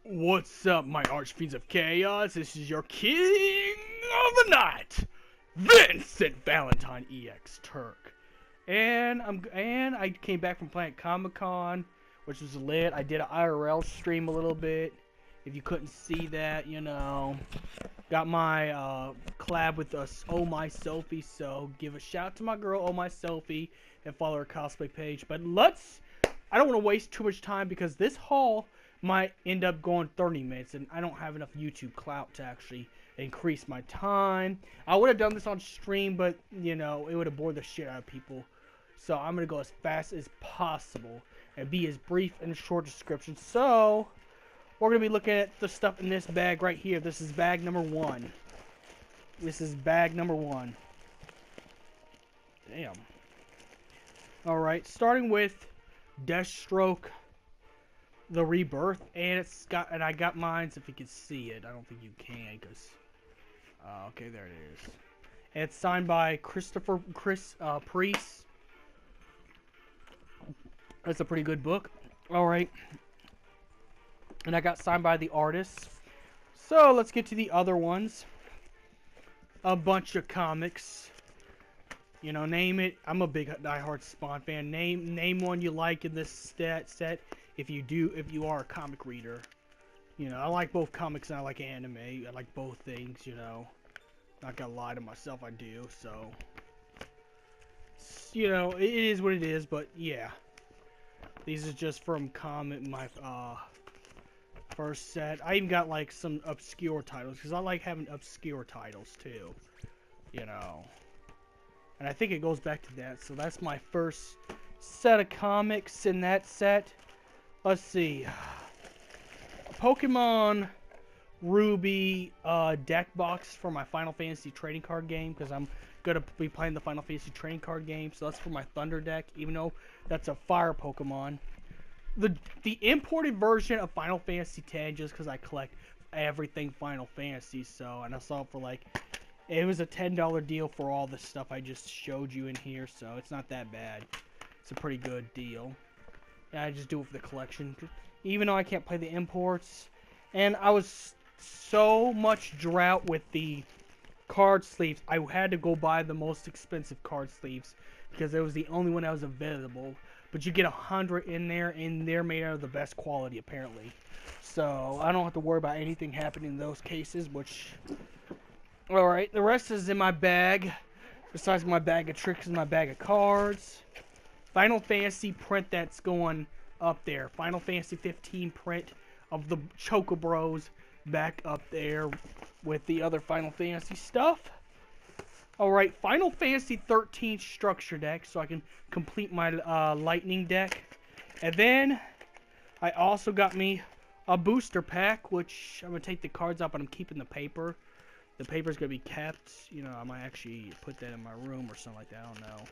What's up, my archfiends of chaos? This is your king of the night, Vincent Valentine EX Turk, and I came back from playing Comicon, which was lit. I did an IRL stream a little bit. If you couldn't see that, you know, got my collab with us, Oh My Sophie. So give a shout to my girl, Oh My Sophie, and follow her cosplay page. But I don't want to waste too much time because this haul might end up going 30 minutes, and I don't have enough YouTube clout to actually increase my time. I would have done this on stream, but, you know, it would have bored the shit out of people. So I'm going to go as fast as possible and be as brief and short description. So, we're going to be looking at the stuff in this bag right here. This is bag number 1. This is bag number 1. Damn. Alright, starting with Deathstroke, the Rebirth, and I got mine. If you can see it, I don't think you can, because okay, there it is. And it's signed by Chris Priest. That's a pretty good book. All right, and I got signed by the artist. So let's get to the other ones. A bunch of comics. You know, name it. I'm a big diehard Spawn fan. Name one you like in this set. If you are a comic reader. You know, I like both comics and I like anime. I like both things, you know. Not gonna lie to myself, I do, so. You know, it is what it is, but yeah. These are just from my first set. I even got like some obscure titles, because I like having obscure titles too. You know. And I think it goes back to that, so that's my first set of comics in that set. Let's see. Pokemon Ruby deck box for my Final Fantasy trading card game, because I'm going to be playing the Final Fantasy trading card game. So that's for my Thunder deck, even though that's a fire Pokemon. The imported version of Final Fantasy X, just because I collect everything Final Fantasy. So, and I saw it for like, it was a $10 deal for all the stuff I just showed you in here. So it's not that bad. It's a pretty good deal. Yeah, I just do it for the collection, even though I can't play the imports. And I was so much drought with the card sleeves, I had to go buy the most expensive card sleeves because it was the only one that was available. But you get 100 in there, and they're made out of the best quality, apparently. So I don't have to worry about anything happening in those cases, which... Alright, the rest is in my bag. Besides my bag of tricks and my bag of cards. Final Fantasy print that's going up there. Final Fantasy 15 print of the Chocobros back up there with the other Final Fantasy stuff. Alright, Final Fantasy 13 structure deck, so I can complete my lightning deck. And then I also got me a booster pack, which I'm going to take the cards out, but I'm keeping the paper. The paper's going to be kept. You know, I might actually put that in my room or something like that. I don't know.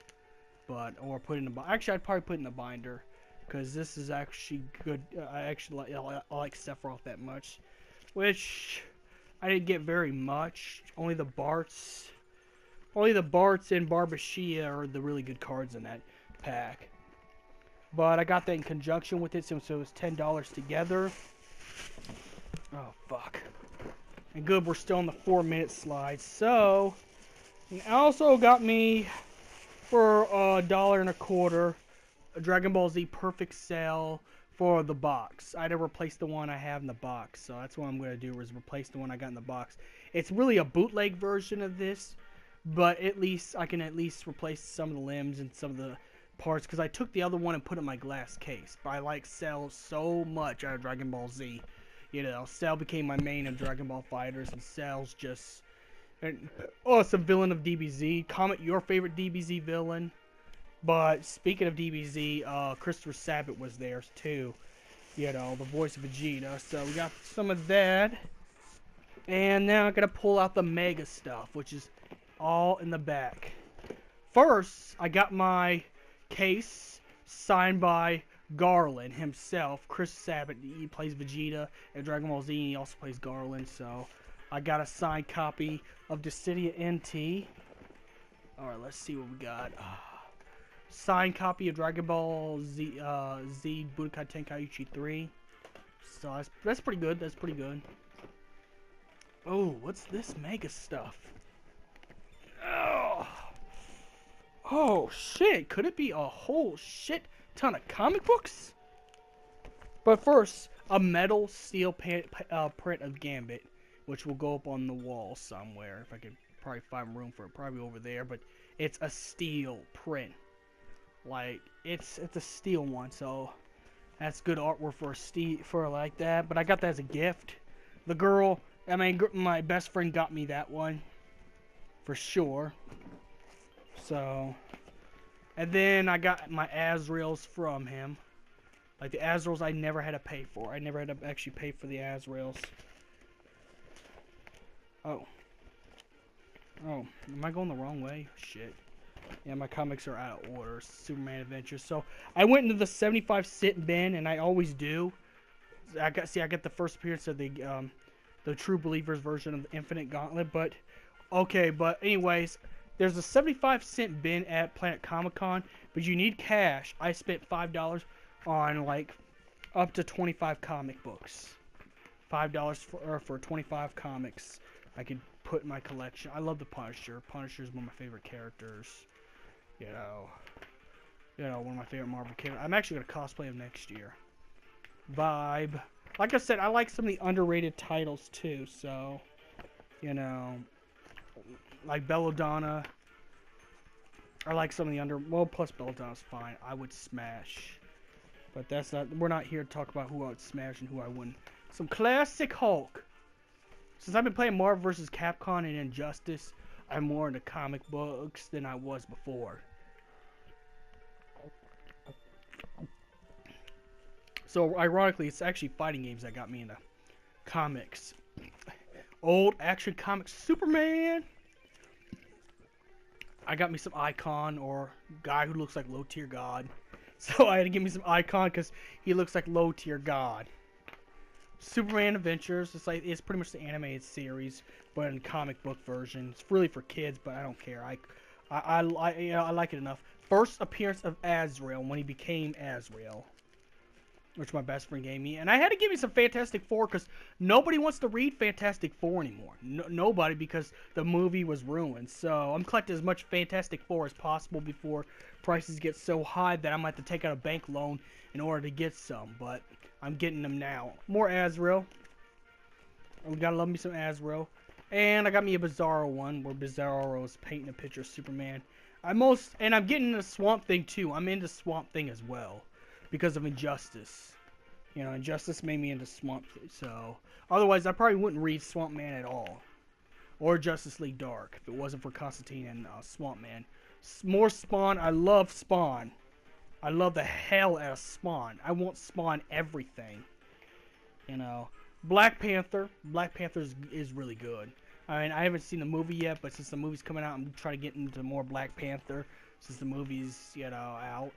But, or put in a binder. Actually, I'd probably put in a binder, because this is actually good. I like Sephiroth that much, which I didn't get very much. Only the Barts and Barbashia are the really good cards in that pack. But I got that in conjunction with it, so it was $10 together. Oh fuck! And good, we're still on the 4-minute slide. So, and also got me, for $1.25, a Dragon Ball Z Perfect Cell for the box. I had to replace the one I have in the box, so that's what I'm going to do, is replace the one I got in the box. It's really a bootleg version of this, but at least I can replace some of the limbs and some of the parts, because I took the other one and put it in my glass case. But I like Cell so much out of Dragon Ball Z. You know, Cell became my main in Dragon Ball Fighters, and Cell's just an awesome villain of DBZ. Comment your favorite DBZ villain. But speaking of DBZ, Christopher Sabat was there too. You know, the voice of Vegeta. So we got some of that. And now I'm going to pull out the Mega stuff, which is all in the back. First, I got my case signed by Garland himself. Chris Sabat, he plays Vegeta in Dragon Ball Z, and he also plays Garland. So I got a signed copy of Dissidia NT. Alright, let's see what we got. Signed copy of Dragon Ball Z, Budokai Tenkaichi 3. So that's pretty good. That's pretty good. Oh, what's this Mega stuff? Oh shit! Could it be a whole shit ton of comic books? But first, a metal steel print of Gambit, which will go up on the wall somewhere. If I could probably find room for it, probably over there. But it's a steel print. Like it's a steel one, so that's good artwork for like that. But I got that as a gift. The girl, I mean, my best friend got me that one for sure. So, and then I got my Azraels from him. Like the Azraels, I never had to pay for. I never had to actually pay for the Azraels. Oh, am I going the wrong way? Shit. Yeah, my comics are out of order. Superman Adventures. So I went into the 75-cent bin, and I always do. I got the first appearance of the True Believers version of the Infinite Gauntlet. But okay, but anyways, there's a 75-cent bin at Planet Comicon, but you need cash. I spent $5 on like up to 25 comic books. $5 for 25 comics I could put in my collection. I love the Punisher. Punisher is one of my favorite characters. You know, one of my favorite Marvel characters. I'm actually gonna cosplay him next year. Vibe. Like I said, I like some of the underrated titles too. So, you know, like Belladonna. I like some of the plus Belladonna's fine. I would smash. But that's not, we're not here to talk about who I would smash and who I wouldn't. Some classic Hulk. Since I've been playing Marvel vs. Capcom and Injustice, I'm more into comic books than I was before. So, ironically, it's actually fighting games that got me into comics. Old action comics, Superman. I got me some Icon, or guy who looks like low tier god. So I had to give me some Icon because he looks like low tier god. Superman Adventures. It's pretty much the animated series, but in comic book version. It's really for kids, but I don't care. I like it enough. First appearance of Azrael when he became Azrael, which my best friend gave me, and I had to give me some Fantastic Four because nobody wants to read Fantastic Four anymore. Nobody, because the movie was ruined. So I'm collecting as much Fantastic Four as possible before prices get so high that I might have to take out a bank loan in order to get some. But I'm getting them now. More Azrael. We gotta love me some Azrael. And I got me a Bizarro one where Bizarro is painting a picture of Superman. I'm getting into Swamp Thing too. I'm into Swamp Thing as well because of Injustice. You know, Injustice made me into Swamp Thing. So otherwise, I probably wouldn't read Swamp Man at all, or Justice League Dark if it wasn't for Constantine and Swamp Man. More Spawn. I love Spawn. I love the hell out of Spawn. I want Spawn everything. You know, Black Panther. Black Panther is really good. I mean, I haven't seen the movie yet, but since the movie's coming out, I'm trying to get into more Black Panther since the movie's, you know, out.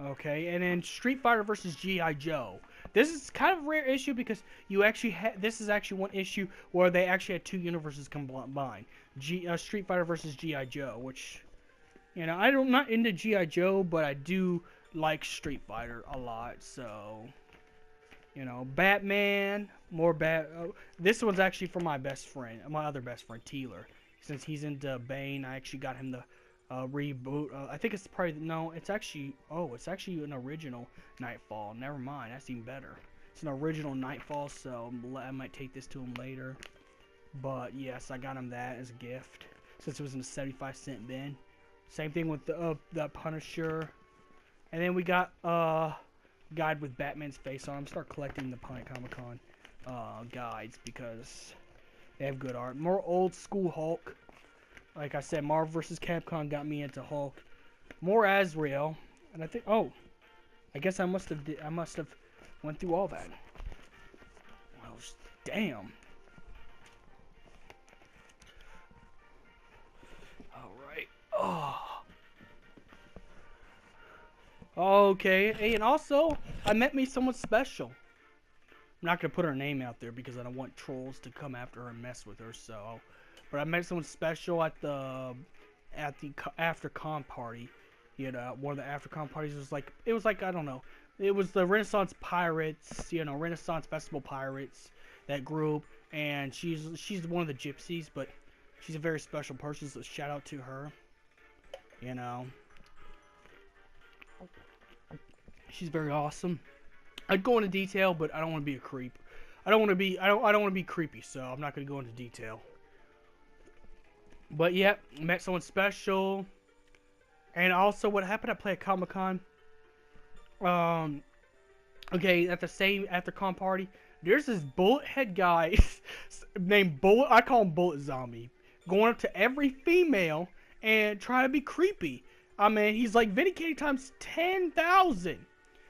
Okay, and then Street Fighter vs. G.I. Joe. This is kind of a rare issue because you actually this is actually one issue where they actually had two universes combined. Street Fighter vs. G.I. Joe, which, you know, I'm not into G.I. Joe, but I do like Street Fighter a lot, so, you know, Batman, this one's actually for my best friend, my other best friend, Teeler. Since he's into Bane, I actually got him the reboot. I think it's probably, no, it's actually an original Nightfall. Never mind, that's even better. It's an original Nightfall, so I might take this to him later. But yes, I got him that as a gift since it was in a 75-cent bin. Same thing with the Punisher. And then we got guide with Batman's face on. I'm start collecting the Comicon guides because they have good art. More old school Hulk. Like I said, Marvel vs. Capcom got me into Hulk. More Azrael, and I think I guess I must have went through all that. Well, damn. All right. Oh. Okay, hey, and also, I met me someone special. I'm not gonna put her name out there because I don't want trolls to come after her and mess with her. So, but I met someone special at the after con party. You know, one of the after con parties was like I don't know, it was the Renaissance Pirates. You know, Renaissance Festival Pirates, that group, and she's one of the gypsies, but she's a very special person. So shout out to her. You know. She's very awesome. I'd go into detail, but I don't want to be a creep. I don't want to be creepy, so I'm not going to go into detail. But yeah, met someone special. And also what happened, I played at Comicon. Okay, at the con party, there's this bullet head guy named Bullet, I call him Bullet Zombie, going up to every female and trying to be creepy. I mean, he's like vindicated times 10,000.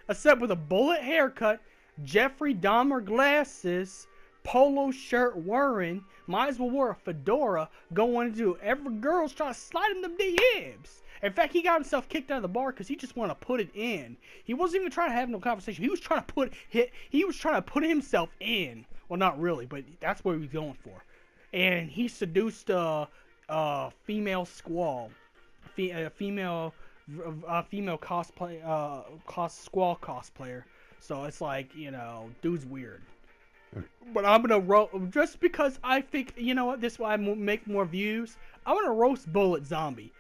Except with a bullet haircut, Jeffrey Dahmer glasses, polo shirt wearing, might as well wear a fedora, going into every girl's trying to slide him them DMs. In fact, he got himself kicked out of the bar because he just wanted to put it in. He wasn't even trying to have no conversation. He was trying to put himself in. Well, not really, but that's what he was going for. And he seduced a female squall, a female cosplay, squall cosplayer. So it's like, you know, dude's weird. But I'm gonna just because I think, you know what, this way I make more views. I'm gonna roast Bullet Zombie.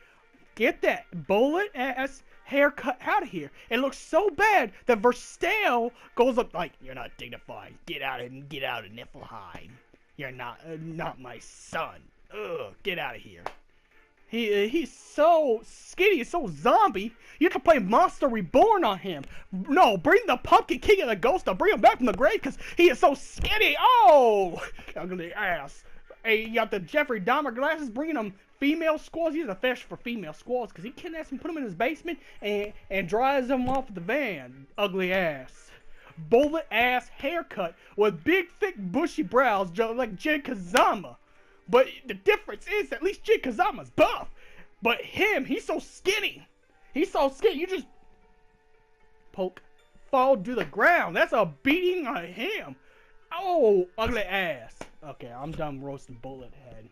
Get that bullet ass haircut out of here. It looks so bad that Verstale goes up like, "You're not dignified. Get out of Niflheim. You're not my son. Ugh, get out of here." He's so skinny, he's so zombie. You can play Monster Reborn on him. No, bring the Pumpkin King and the Ghost. I'll bring him back from the grave because he is so skinny. Oh, ugly ass. Hey, you got the Jeffrey Dahmer glasses, bringing him female squalls. He's a fish for female squalls because he kidnaps them, put them in his basement, and drives them off the van. Ugly ass. Bullet ass haircut with big, thick, bushy brows, like Jin Kazama. But the difference is, at least Jin Kazama's buff. But him, he's so skinny. He's so skinny, you just fall to the ground. That's a beating on him. Oh, ugly ass. Okay, I'm done roasting Bullet Head.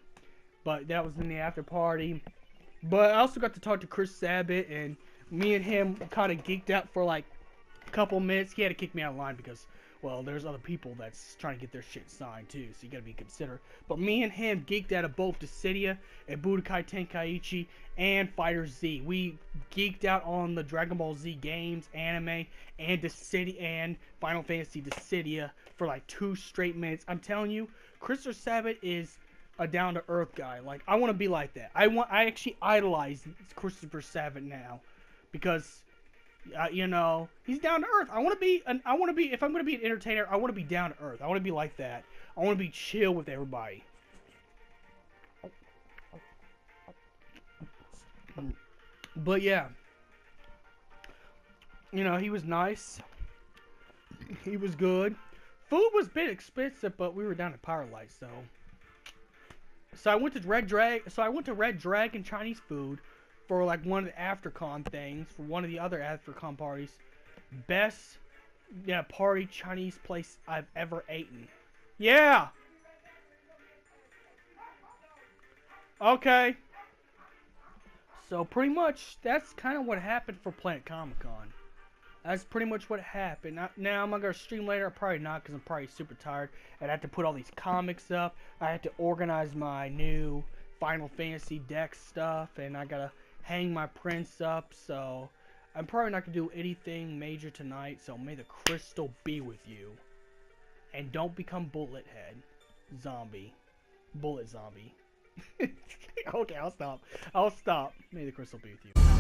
But that was in the after party. But I also got to talk to Chris Sabat, and me and him kind of geeked out for like a couple minutes. He had to kick me out of line because, well, there's other people that's trying to get their shit signed too, so you gotta be considerate. But me and him geeked out of both Dissidia and Budokai Tenkaichi and Fighter Z. We geeked out on the Dragon Ball Z games, anime, and Dissidia and Final Fantasy Dissidia for like 2 straight minutes. I'm telling you, Christopher Sabat is a down-to-earth guy. Like, I want to be like that. I actually idolize Christopher Sabat now because, you know, he's down to earth. I want to be. If I'm going to be an entertainer, I want to be down to earth. I want to be like that. I want to be chill with everybody. But yeah, you know, he was nice. He was good. Food was a bit expensive, but we were down at Firelight, so I went to Red Dragon Chinese food for like one of the AfterCon things, for one of the other AfterCon parties. Best party Chinese place I've ever eaten. Yeah. Okay. So pretty much that's kind of what happened for Planet Comicon. That's pretty much what happened. Now I'm gonna stream later. Probably not, because I'm probably super tired. And I have to put all these comics up. I have to organize my new Final Fantasy deck stuff, and I gotta hang my prints up. So I'm probably not gonna do anything major tonight. So may the crystal be with you, and don't become Bullet Head Zombie, Bullet Zombie. Okay, I'll stop. May the crystal be with you.